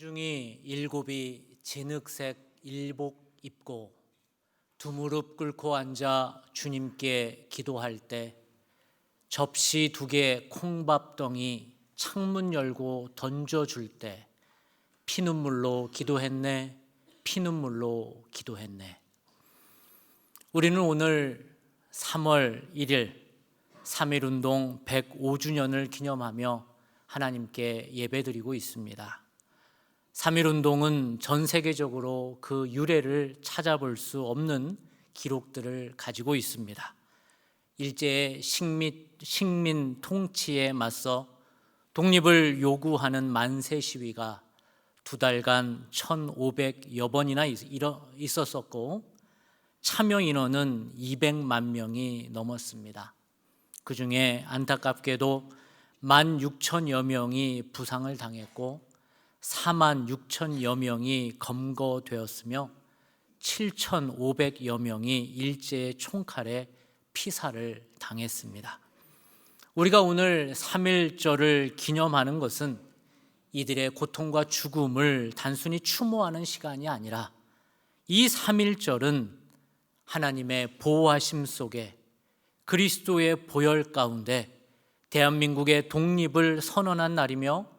전중이 일곱이 진흙색 일복 입고 두 무릎 꿇고 앉아 주님께 기도할 때 접시 두 개 콩밥덩이 창문 열고 던져줄 때 피눈물로 기도했네, 피눈물로 기도했네. 우리는 오늘 3월 1일 3.1운동 105주년을 기념하며 하나님께 예배드리고 있습니다. 3.1운동은 전 세계적으로 그 유래를 찾아볼 수 없는 기록들을 가지고 있습니다. 일제의 식민 통치에 맞서 독립을 요구하는 만세 시위가 두 달간 1,500여 번이나 있었었고 참여 인원은 200만 명이 넘었습니다. 그 중에 안타깝게도 16,000여 명이 부상을 당했고 46,000여 명이 검거되었으며 7,500여 명이 일제의 총칼에 피살을 당했습니다. 우리가 오늘 3.1절을 기념하는 것은 이들의 고통과 죽음을 단순히 추모하는 시간이 아니라 이 3.1절은 하나님의 보호하심 속에 그리스도의 보혈 가운데 대한민국의 독립을 선언한 날이며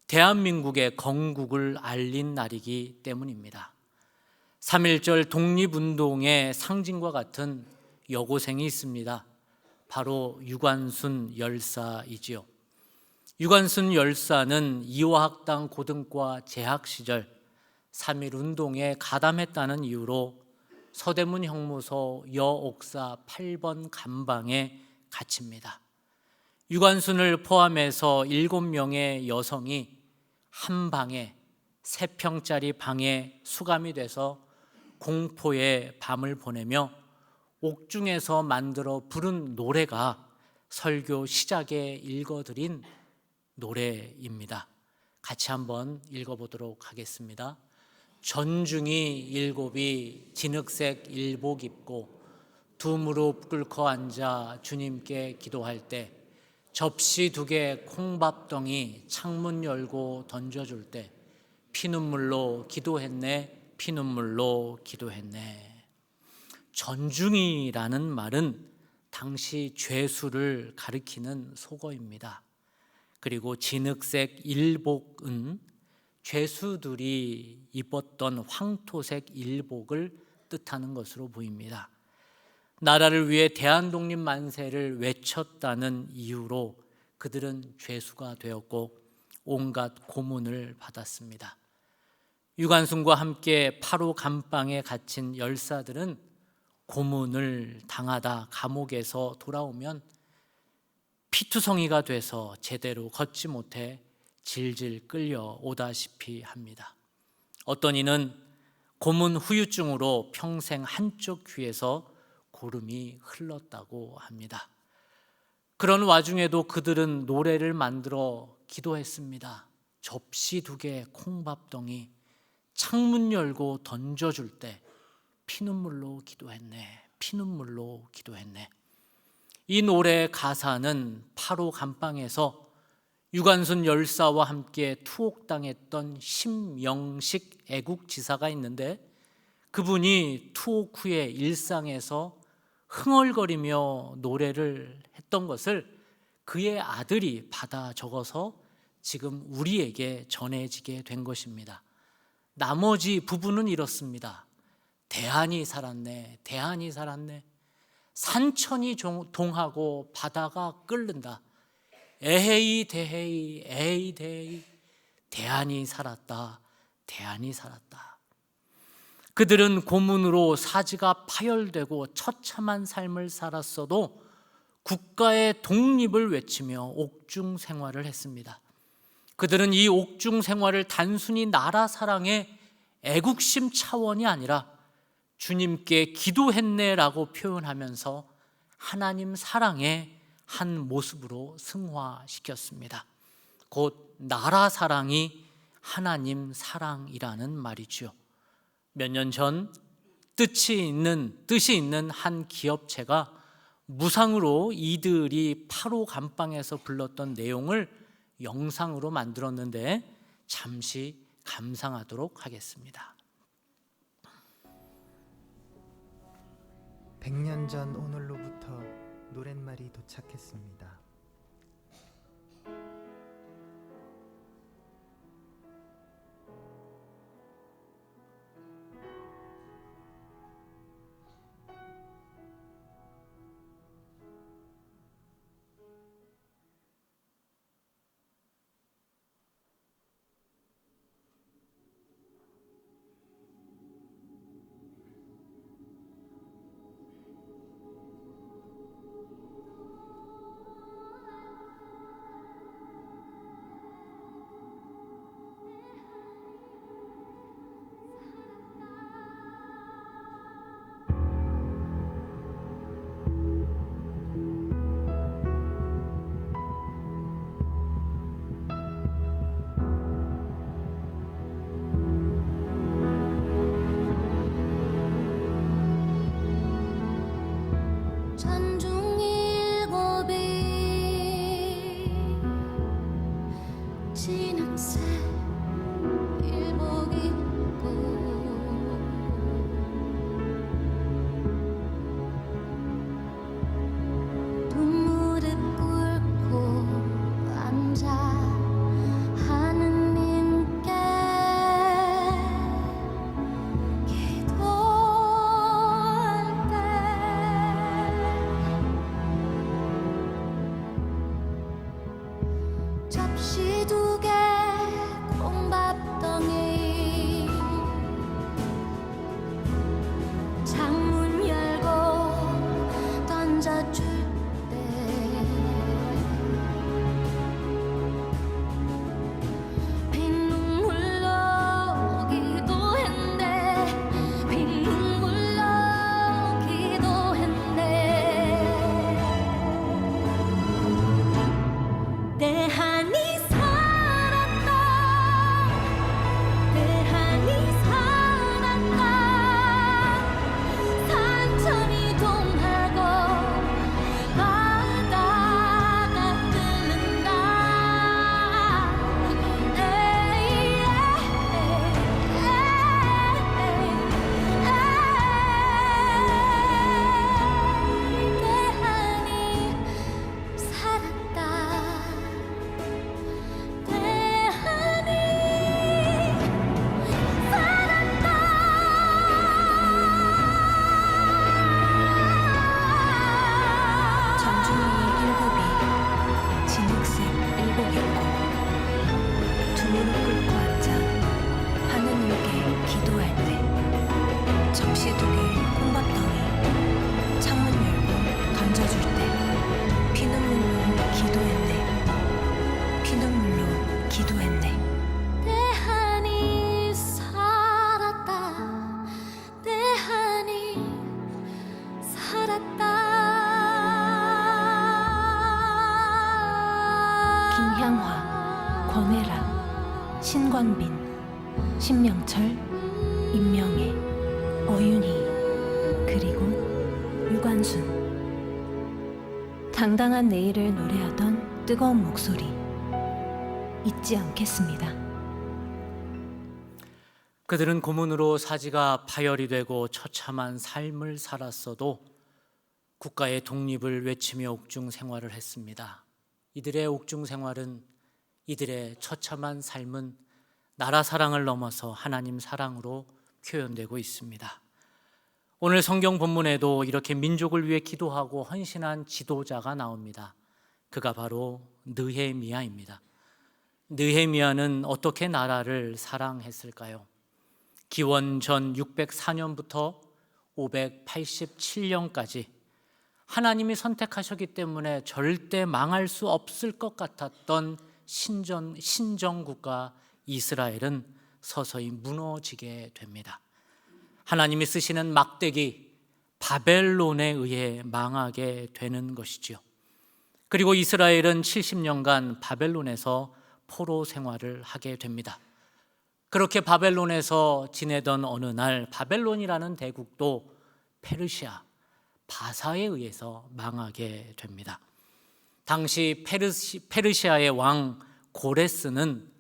대한민국의 건국을 알린 날이기 때문입니다. 3.1절 독립운동의 상징과 같은 여고생이 있습니다. 바로 유관순 열사이지요. 유관순 열사는 이화학당 고등과 재학 시절 3.1운동에 가담했다는 이유로 서대문 형무소 여옥사 8번 감방에 갇힙니다. 유관순을 포함해서 7명의 여성이 한 방에 3평짜리 방에 수감이 돼서 공포의 밤을 보내며 옥중에서 만들어 부른 노래가 설교 시작에 읽어드린 노래입니다. 같이 한번 읽어보도록 하겠습니다. 전중이 일곱이 진흙색 일복 입고 두 무릎 꿇고 앉아 주님께 기도할 때 접시 두 개 콩밥덩이 창문 열고 던져줄 때 피눈물로 기도했네, 피눈물로 기도했네. 전중이라는 말은 당시 죄수를 가리키는 속어입니다. 그리고 진흙색 일복은 죄수들이 입었던 황토색 일복을 뜻하는 것으로 보입니다. 나라를 위해 대한독립 만세를 외쳤다는 이유로 그들은 죄수가 되었고 온갖 고문을 받았습니다. 유관순과 함께 8호 감방에 갇힌 열사들은 고문을 당하다 감옥에서 돌아오면 피투성이가 돼서 제대로 걷지 못해 질질 끌려오다시피 합니다. 어떤 이는 고문 후유증으로 평생 한쪽 귀에서 고름이 흘렀다고 합니다. 그런 와중에도 그들은 노래를 만들어 기도했습니다. 접시 두 개 콩밥덩이 창문 열고 던져줄 때 피눈물로 기도했네, 피눈물로 기도했네. 이 노래 가사는 8호 감방에서 유관순 열사와 함께 투옥당했던 심영식 애국지사가 있는데 그분이 투옥 후에 일상에서 흥얼거리며 노래를 했던 것을 그의 아들이 받아 적어서 지금 우리에게 전해지게 된 것입니다. 나머지 부분은 이렇습니다. 대한이 살았네, 대한이 살았네. 산천이 동하고 바다가 끓는다. 에헤이 대헤이 에이 대헤이 대한이 살았다, 대한이 살았다. 그들은 고문으로 사지가 파열되고 처참한 삶을 살았어도 국가의 독립을 외치며 옥중 생활을 했습니다. 그들은 이 옥중 생활을 단순히 나라 사랑의 애국심 차원이 아니라 주님께 기도했네라고 표현하면서 하나님 사랑의 한 모습으로 승화시켰습니다. 곧 나라 사랑이 하나님 사랑이라는 말이죠. 몇 년 전 뜻이 있는 한 기업체가 무상으로 이들이 8호 감방에서 불렀던 내용을 영상으로 만들었는데 잠시 감상하도록 하겠습니다. 100년 전 오늘로부터 노랫말이 도착했습니다. 진흙색 일복 입고 두 무릎 꿇고 앉아 하느님께 기도할 때 접시 두 개 콩밥덩이 창문 열고 던져줄 때 빈눈물로 기도했네 빈눈물로 기도했네 내 한이 살았다 내 한이 살았다 산천이 동하고 바다가 끓는다 내 한이 살았다 대한이 살았다 정중히 일곱이 진흙색 일복 입고 두 무릎 꿇고 앉아 하느님께 기도할 때 접시 두 개 콩밥덩이 창문 열고 던져줄 때 피눈물로 기도했네 피눈물로 기도했네 대한이 살았다 대한이 살았다 김향화, 권혜라, 신광빈, 신명철, 임명애, 어윤희 그리고 유관순 당당한 내일을 노래하던 뜨거운 목소리 잊지 않겠습니다. 그들은 고문으로 사지가 파열이 되고 처참한 삶을 살았어도 국가의 독립을 외치며 옥중 생활을 했습니다. 이들의 옥중 생활은 이들의 처참한 삶은 나라 사랑을 넘어서 하나님 사랑으로 표현되고 있습니다. 오늘 성경 본문에도 이렇게 민족을 위해 기도하고 헌신한 지도자가 나옵니다. 그가 바로 느헤미야입니다. 느헤미야는 어떻게 나라를 사랑했을까요? 기원 전 604년부터 587년까지 하나님이 선택하셨기 때문에 절대 망할 수 없을 것 같았던 신정국가 이스라엘은 서서히 무너지게 됩니다. 하나님이 쓰시는 막대기 바벨론에 의해 망하게 되는 것이지요. 그리고 이스라엘은 70년간 바벨론에서 포로 생활을 하게 됩니다. 그렇게 바벨론에서 지내던 어느 날 바벨론이라는 대국도 페르시아, 바사에 의해서 망하게 됩니다. 당시 페르시아의 왕 고레스는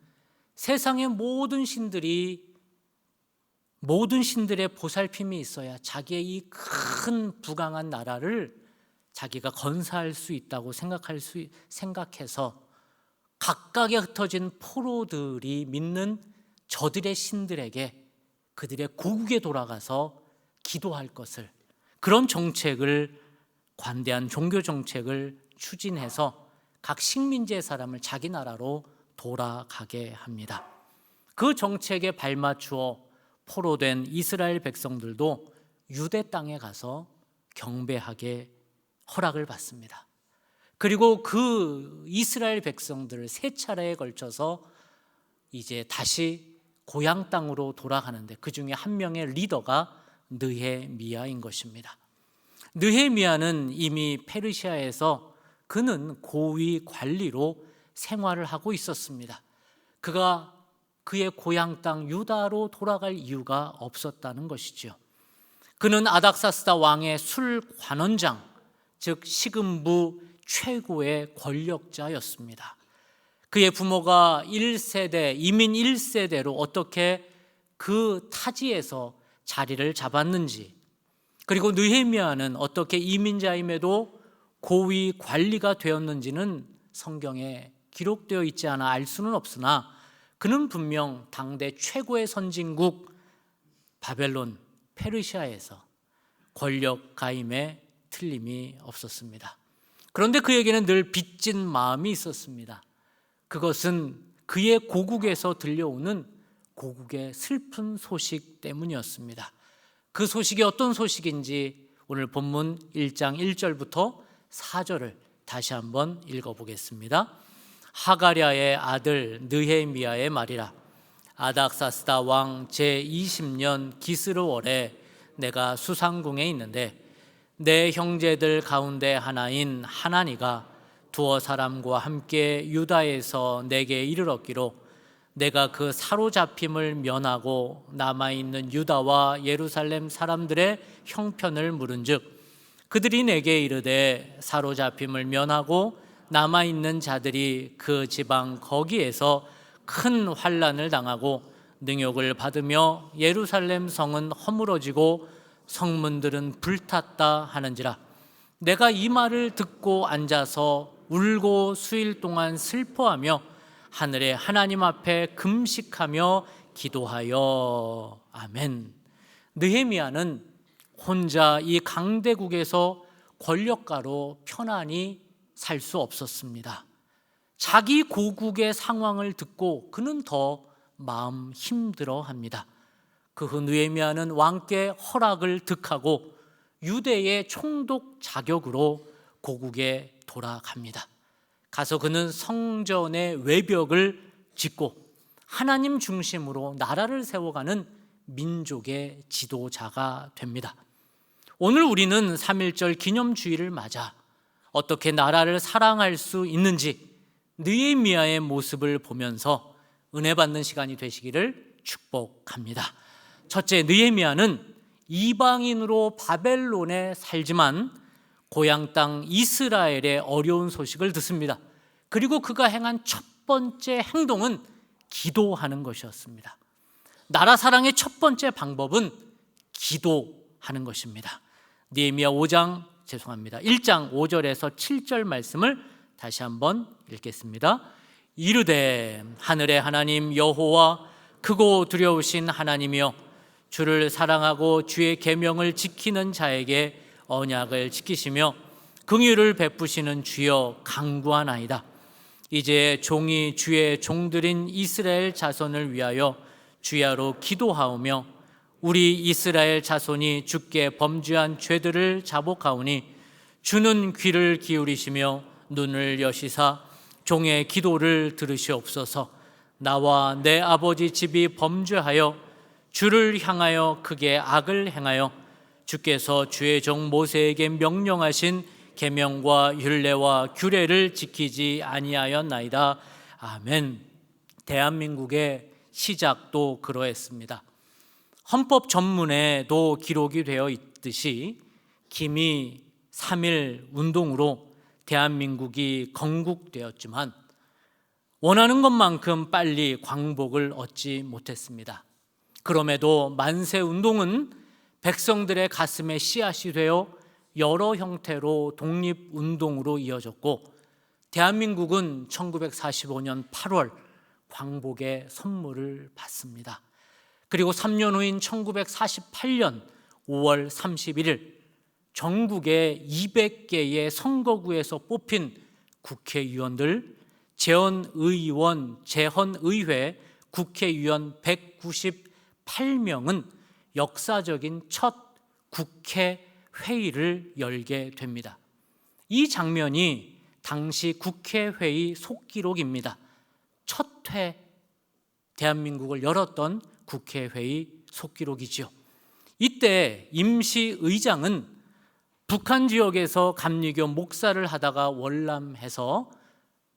세상의 모든 신들의 보살핌이 있어야 자기의 이 큰 부강한 나라를 자기가 건사할 수 있다고 생각해서 각각에 흩어진 포로들이 믿는 저들의 신들에게 그들의 고국에 돌아가서 기도할 것을, 그런 정책을, 관대한 종교 정책을 추진해서 각 식민지의 사람을 자기 나라로 돌아가게 합니다. 그 정책에 발맞추어 포로된 이스라엘 백성들도 유대 땅에 가서 경배하게 허락을 받습니다. 그리고 그 이스라엘 백성들을 세 차례에 걸쳐서 이제 다시 고향 땅으로 돌아가는데 그 중에 한 명의 리더가 느헤미야인 것입니다. 느헤미야는 이미 페르시아에서 그는 고위 관리로 생활을 하고 있었습니다. 그가 그의 고향 땅 유다로 돌아갈 이유가 없었다는 것이죠. 그는 아닥사스다 왕의 술 관원장, 즉 시금부 최고의 권력자였습니다. 그의 부모가 1세대, 이민 1세대로 어떻게 그 타지에서 자리를 잡았는지, 그리고 느헤미야는 어떻게 이민자임에도 고위 관리가 되었는지는 성경에 기록되어 있지 않아 알 수는 없으나 그는 분명 당대 최고의 선진국 바벨론, 페르시아에서 권력 가임에 틀림이 없었습니다. 그런데 그에게는 늘 빚진 마음이 있었습니다. 그것은 그의 고국에서 들려오는 고국의 슬픈 소식 때문이었습니다. 그 소식이 어떤 소식인지 오늘 본문 1장 1절부터 4절을 다시 한번 읽어보겠습니다. 하가랴의 아들 느헤미야의 말이라. 아닥사스다 왕 제20년 기스르월에 내가 수상궁에 있는데 내 형제들 가운데 하나인 하나니가 두어 사람과 함께 유다에서 내게 이르렀기로 내가 그 사로잡힘을 면하고 남아있는 유다와 예루살렘 사람들의 형편을 물은즉 그들이 내게 이르되 사로잡힘을 면하고 남아있는 자들이 그 지방 거기에서 큰 환난을 당하고 능욕을 받으며 예루살렘 성은 허물어지고 성문들은 불탔다 하는지라. 내가 이 말을 듣고 앉아서 울고 수일 동안 슬퍼하며 하늘의 하나님 앞에 금식하며 기도하여. 아멘. 느헤미야는 혼자 이 강대국에서 권력가로 편안히 살 수 없었습니다. 자기 고국의 상황을 듣고 그는 더 마음 힘들어합니다. 그 후 느헤미야는 왕께 허락을 득하고 유대의 총독 자격으로 고국에 돌아갑니다. 가서 그는 성전의 외벽을 짓고 하나님 중심으로 나라를 세워가는 민족의 지도자가 됩니다. 오늘 우리는 3.1절 기념주의를 맞아 어떻게 나라를 사랑할 수 있는지 느헤미야의 모습을 보면서 은혜 받는 시간이 되시기를 축복합니다. 첫째, 느헤미야는 이방인으로 바벨론에 살지만 고향 땅 이스라엘의 어려운 소식을 듣습니다. 그리고 그가 행한 첫 번째 행동은 기도하는 것이었습니다. 나라 사랑의 첫 번째 방법은 기도하는 것입니다. 느헤미야 1장 5절에서 7절 말씀을 다시 한번 읽겠습니다. 이르되 하늘의 하나님 여호와 크고 두려우신 하나님이여 주를 사랑하고 주의 계명을 지키는 자에게 언약을 지키시며 긍휼을 베푸시는 주여 간구하나이다. 이제 종이 주의 종들인 이스라엘 자손을 위하여 주야로 기도하오며 우리 이스라엘 자손이 주께 범죄한 죄들을 자복하오니 주는 귀를 기울이시며 눈을 여시사 종의 기도를 들으시옵소서. 나와 내 아버지 집이 범죄하여 주를 향하여 크게 악을 행하여 주께서 주의 종 모세에게 명령하신 계명과 율례와 규례를 지키지 아니하였나이다. 아멘. 대한민국의 시작도 그러했습니다. 헌법 전문에도 기록이 되어 있듯이 기미 3.1 운동으로 대한민국이 건국되었지만 원하는 것만큼 빨리 광복을 얻지 못했습니다. 그럼에도 만세 운동은 백성들의 가슴에 씨앗이 되어 여러 형태로 독립운동으로 이어졌고, 대한민국은 1945년 8월 광복의 선물을 받습니다. 그리고 3년 후인 1948년 5월 31일 전국의 200개의 선거구에서 뽑힌 국회의원들, 재헌의원, 재헌의회 국회의원 198명은 역사적인 첫 국회 회의를 열게 됩니다. 이 장면이 당시 국회회의 속기록입니다. 첫 회 대한민국을 열었던 국회회의 속기록이지요. 이때 임시의장은 북한 지역에서 감리교 목사를 하다가 월남해서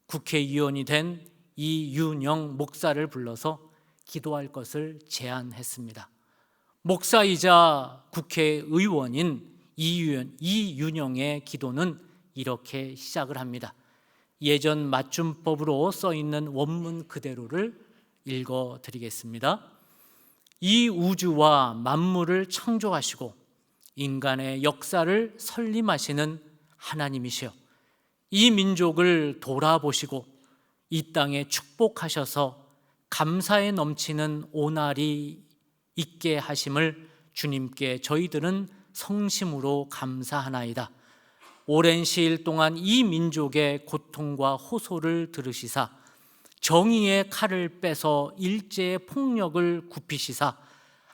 국회의원이 된 이윤영 목사를 불러서 기도할 것을 제안했습니다. 목사이자 국회의원인 이윤영의 기도는 이렇게 시작을 합니다. 예전 맞춤법으로 써 있는 원문 그대로를 읽어드리겠습니다. 이 우주와 만물을 창조하시고 인간의 역사를 설림하시는 하나님이시여, 이 민족을 돌아보시고 이 땅에 축복하셔서 감사에 넘치는 오날이 있게 하심을 주님께 저희들은 성심으로 감사하나이다. 오랜 시일 동안 이 민족의 고통과 호소를 들으시사 정의의 칼을 빼서 일제의 폭력을 굽히시사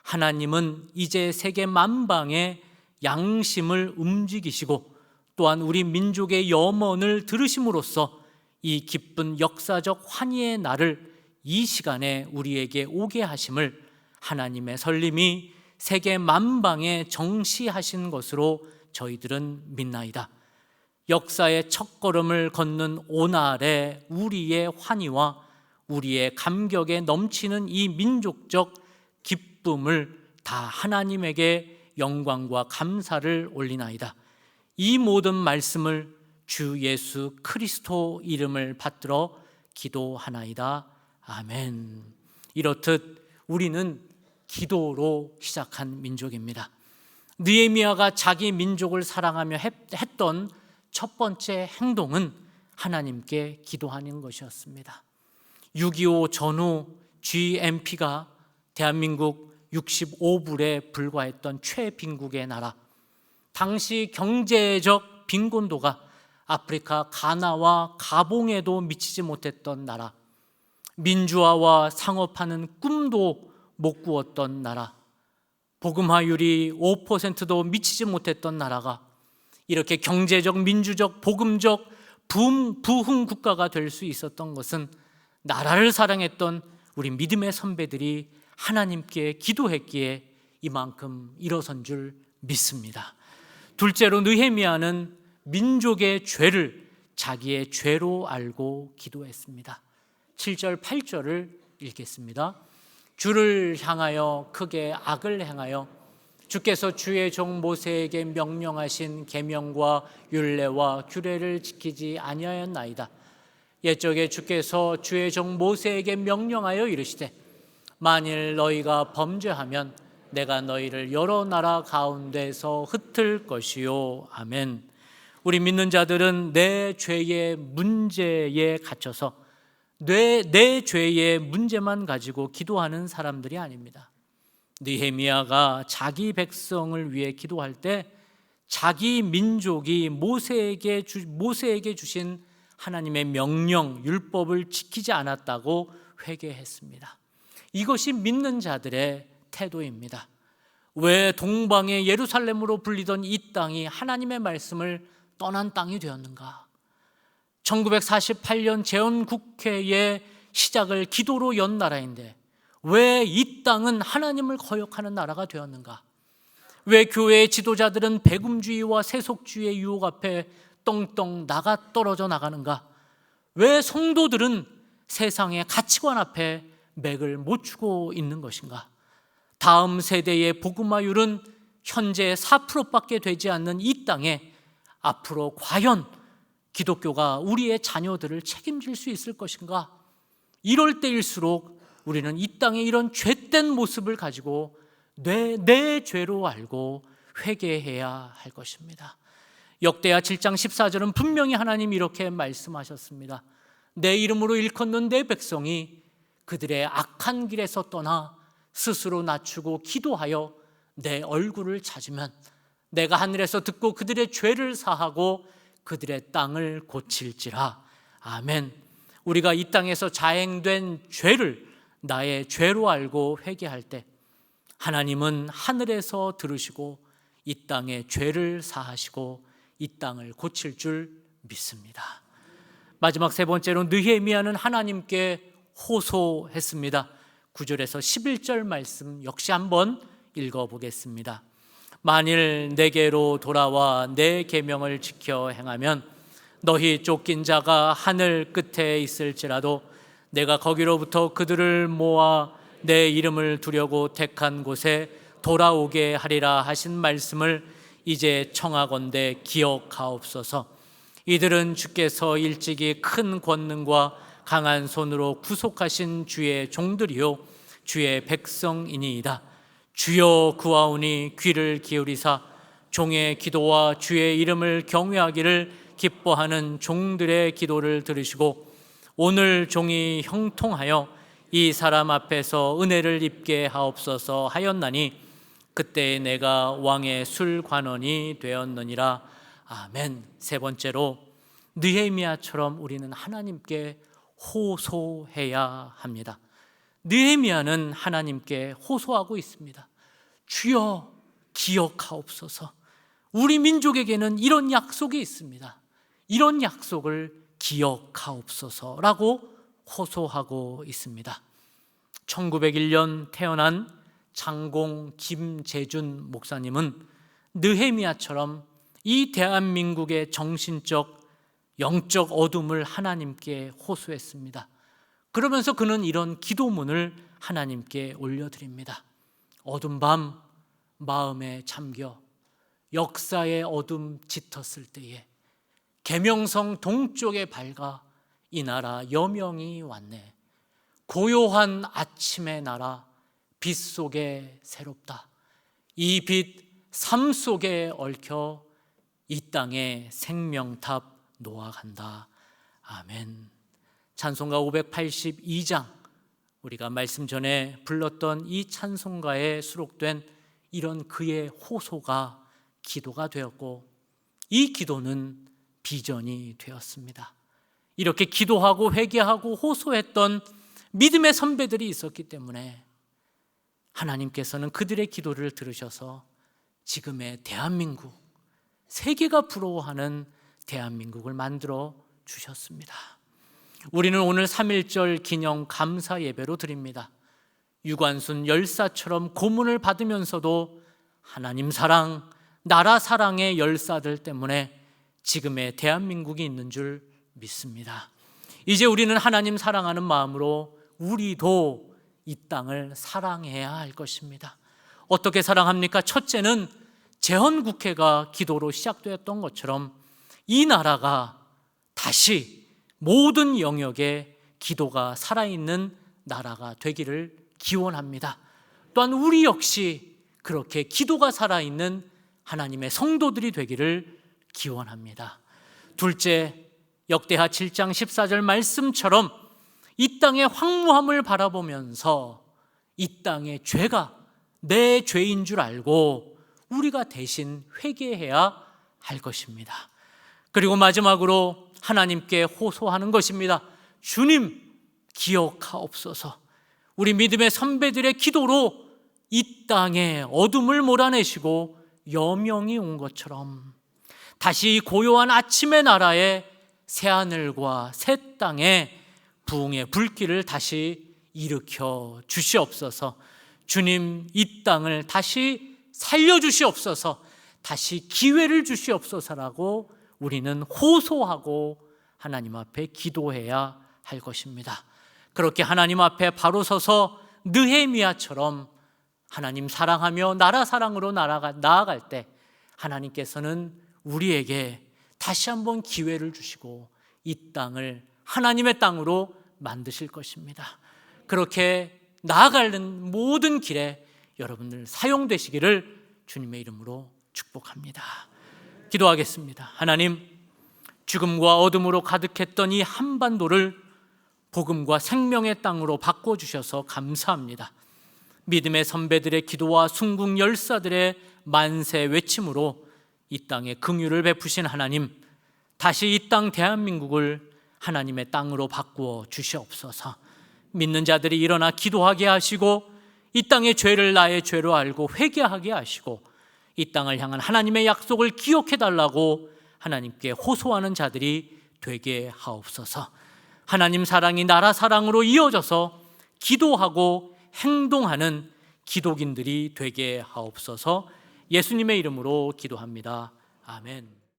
하나님은 이제 세계 만방의 양심을 움직이시고 또한 우리 민족의 염원을 들으심으로써 이 기쁜 역사적 환희의 날을 이 시간에 우리에게 오게 하심을 하나님의 설림이 세계 만방에 정시하신 것으로 저희들은 믿나이다. 역사의 첫걸음을 걷는 오날에 우리의 환희와 우리의 감격에 넘치는 이 민족적 기쁨을 다 하나님에게 영광과 감사를 올리나이다. 이 모든 말씀을 주 예수 그리스도 이름을 받들어 기도하나이다. 아멘. 이렇듯 우리는 기도로 시작한 민족입니다. 느헤미야가 자기 민족을 사랑하며 했던 첫 번째 행동은 하나님께 기도하는 것이었습니다. 6.25 전후 GMP가 대한민국 65불에 불과했던 최빈국의 나라, 당시 경제적 빈곤도가 아프리카 가나와 가봉에도 미치지 못했던 나라, 민주화와 상업화는 꿈도 못 꾸었던 나라, 복음화율이 5%도 미치지 못했던 나라가 이렇게 경제적, 민주적, 복음적 부흥 국가가 될 수 있었던 것은 나라를 사랑했던 우리 믿음의 선배들이 하나님께 기도했기에 이만큼 일어선 줄 믿습니다. 둘째로 느헤미야는 민족의 죄를 자기의 죄로 알고 기도했습니다. 7절, 8절을 읽겠습니다. 주를 향하여 크게 악을 행하여 주께서 주의 종 모세에게 명령하신 계명과 율례와 규례를 지키지 아니하였나이다. 옛적에 주께서 주의 종 모세에게 명령하여 이르시되 만일 너희가 범죄하면 내가 너희를 여러 나라 가운데서 흩을 것이요. 아멘. 우리 믿는 자들은 내 죄의 문제에 갇혀서 내 죄의 문제만 가지고 기도하는 사람들이 아닙니다. 느헤미야가 자기 백성을 위해 기도할 때 자기 민족이 모세에게 주신 하나님의 명령, 율법을 지키지 않았다고 회개했습니다. 이것이 믿는 자들의 태도입니다. 왜 동방의 예루살렘으로 불리던 이 땅이 하나님의 말씀을 떠난 땅이 되었는가? 1948년 재헌국회의 시작을 기도로 연 나라인데 왜 이 땅은 하나님을 거역하는 나라가 되었는가? 왜 교회의 지도자들은 배금주의와 세속주의의 유혹 앞에 떵떵 나가 떨어져 나가는가? 왜 성도들은 세상의 가치관 앞에 맥을 못 추고 있는 것인가? 다음 세대의 복음화율은 현재 4%밖에 되지 않는 이 땅에 앞으로 과연 기독교가 우리의 자녀들을 책임질 수 있을 것인가? 이럴 때일수록 우리는 이 땅에 이런 죄된 모습을 가지고 내 죄로 알고 회개해야 할 것입니다. 역대하 7장 14절은 분명히 하나님 이렇게 말씀하셨습니다. 내 이름으로 일컫는 내 백성이 그들의 악한 길에서 떠나 스스로 낮추고 기도하여 내 얼굴을 찾으면 내가 하늘에서 듣고 그들의 죄를 사하고 그들의 땅을 고칠지라. 아멘. 우리가 이 땅에서 자행된 죄를 나의 죄로 알고 회개할 때 하나님은 하늘에서 들으시고 이 땅의 죄를 사하시고 이 땅을 고칠 줄 믿습니다. 마지막 세 번째로 느헤미야는 하나님께 호소했습니다. 9절에서 11절 말씀 역시 한번 읽어보겠습니다. 만일 내게로 돌아와 내 계명을 지켜 행하면 너희 쫓긴 자가 하늘 끝에 있을지라도 내가 거기로부터 그들을 모아 내 이름을 두려고 택한 곳에 돌아오게 하리라 하신 말씀을 이제 청하건대 기억하옵소서. 이들은 주께서 일찍이 큰 권능과 강한 손으로 구속하신 주의 종들이요 주의 백성이니이다. 주여 구하오니 귀를 기울이사 종의 기도와 주의 이름을 경외하기를 기뻐하는 종들의 기도를 들으시고 오늘 종이 형통하여 이 사람 앞에서 은혜를 입게 하옵소서 하였나니 그때 내가 왕의 술관원이 되었느니라. 아멘. 세 번째로 느헤미야처럼 우리는 하나님께 호소해야 합니다. 느헤미야는 하나님께 호소하고 있습니다. 주여 기억하옵소서. 우리 민족에게는 이런 약속이 있습니다. 이런 약속을 기억하옵소서라고 호소하고 있습니다. 1901년 태어난 장공 김재준 목사님은 느헤미야처럼 이 대한민국의 정신적, 영적 어둠을 하나님께 호소했습니다. 그러면서 그는 이런 기도문을 하나님께 올려드립니다. 어둠 밤 마음에 잠겨 역사의 어둠 짙었을 때에 계명성 동쪽에 밝아 이 나라 여명이 왔네. 고요한 아침의 나라 빛 속에 새롭다. 이 빛 삶 속에 얽혀 이 땅에 생명탑 놓아간다. 아멘. 찬송가 582장 우리가 말씀 전에 불렀던 이 찬송가에 수록된 이런 그의 호소가 기도가 되었고 이 기도는 비전이 되었습니다. 이렇게 기도하고 회개하고 호소했던 믿음의 선배들이 있었기 때문에 하나님께서는 그들의 기도를 들으셔서 지금의 대한민국, 세계가 부러워하는 대한민국을 만들어 주셨습니다. 우리는 오늘 3.1절 기념 감사 예배로 드립니다. 유관순 열사처럼 고문을 받으면서도 하나님 사랑, 나라 사랑의 열사들 때문에 지금의 대한민국이 있는 줄 믿습니다. 이제 우리는 하나님 사랑하는 마음으로 우리도 이 땅을 사랑해야 할 것입니다. 어떻게 사랑합니까? 첫째는 재헌국회가 기도로 시작되었던 것처럼 이 나라가 다시 모든 영역에 기도가 살아있는 나라가 되기를 기원합니다. 또한 우리 역시 그렇게 기도가 살아있는 하나님의 성도들이 되기를 기원합니다. 둘째, 역대하 7장 14절 말씀처럼 이 땅의 황무함을 바라보면서 이 땅의 죄가 내 죄인 줄 알고 우리가 대신 회개해야 할 것입니다. 그리고 마지막으로 하나님께 호소하는 것입니다. 주님 기억하옵소서. 우리 믿음의 선배들의 기도로 이 땅에 어둠을 몰아내시고 여명이 온 것처럼 다시 고요한 아침의 나라에 새하늘과 새 땅에 부흥의 불길을 다시 일으켜 주시옵소서. 주님 이 땅을 다시 살려주시옵소서. 다시 기회를 주시옵소서라고 우리는 호소하고 하나님 앞에 기도해야 할 것입니다. 그렇게 하나님 앞에 바로 서서 느헤미야처럼 하나님 사랑하며 나라 사랑으로 나아갈 때 하나님께서는 우리에게 다시 한번 기회를 주시고 이 땅을 하나님의 땅으로 만드실 것입니다. 그렇게 나아가는 모든 길에 여러분들 사용되시기를 주님의 이름으로 축복합니다. 기도하겠습니다. 하나님, 죽음과 어둠으로 가득했던 이 한반도를 복음과 생명의 땅으로 바꿔주셔서 감사합니다. 믿음의 선배들의 기도와 순국 열사들의 만세 외침으로 이 땅에 긍휼을 베푸신 하나님, 다시 이 땅 대한민국을 하나님의 땅으로 바꾸어 주시옵소서. 믿는 자들이 일어나 기도하게 하시고 이 땅의 죄를 나의 죄로 알고 회개하게 하시고 이 땅을 향한 하나님의 약속을 기억해달라고 하나님께 호소하는 자들이 되게 하옵소서. 하나님 사랑이 나라 사랑으로 이어져서 기도하고 행동하는 기독인들이 되게 하옵소서. 예수님의 이름으로 기도합니다. 아멘.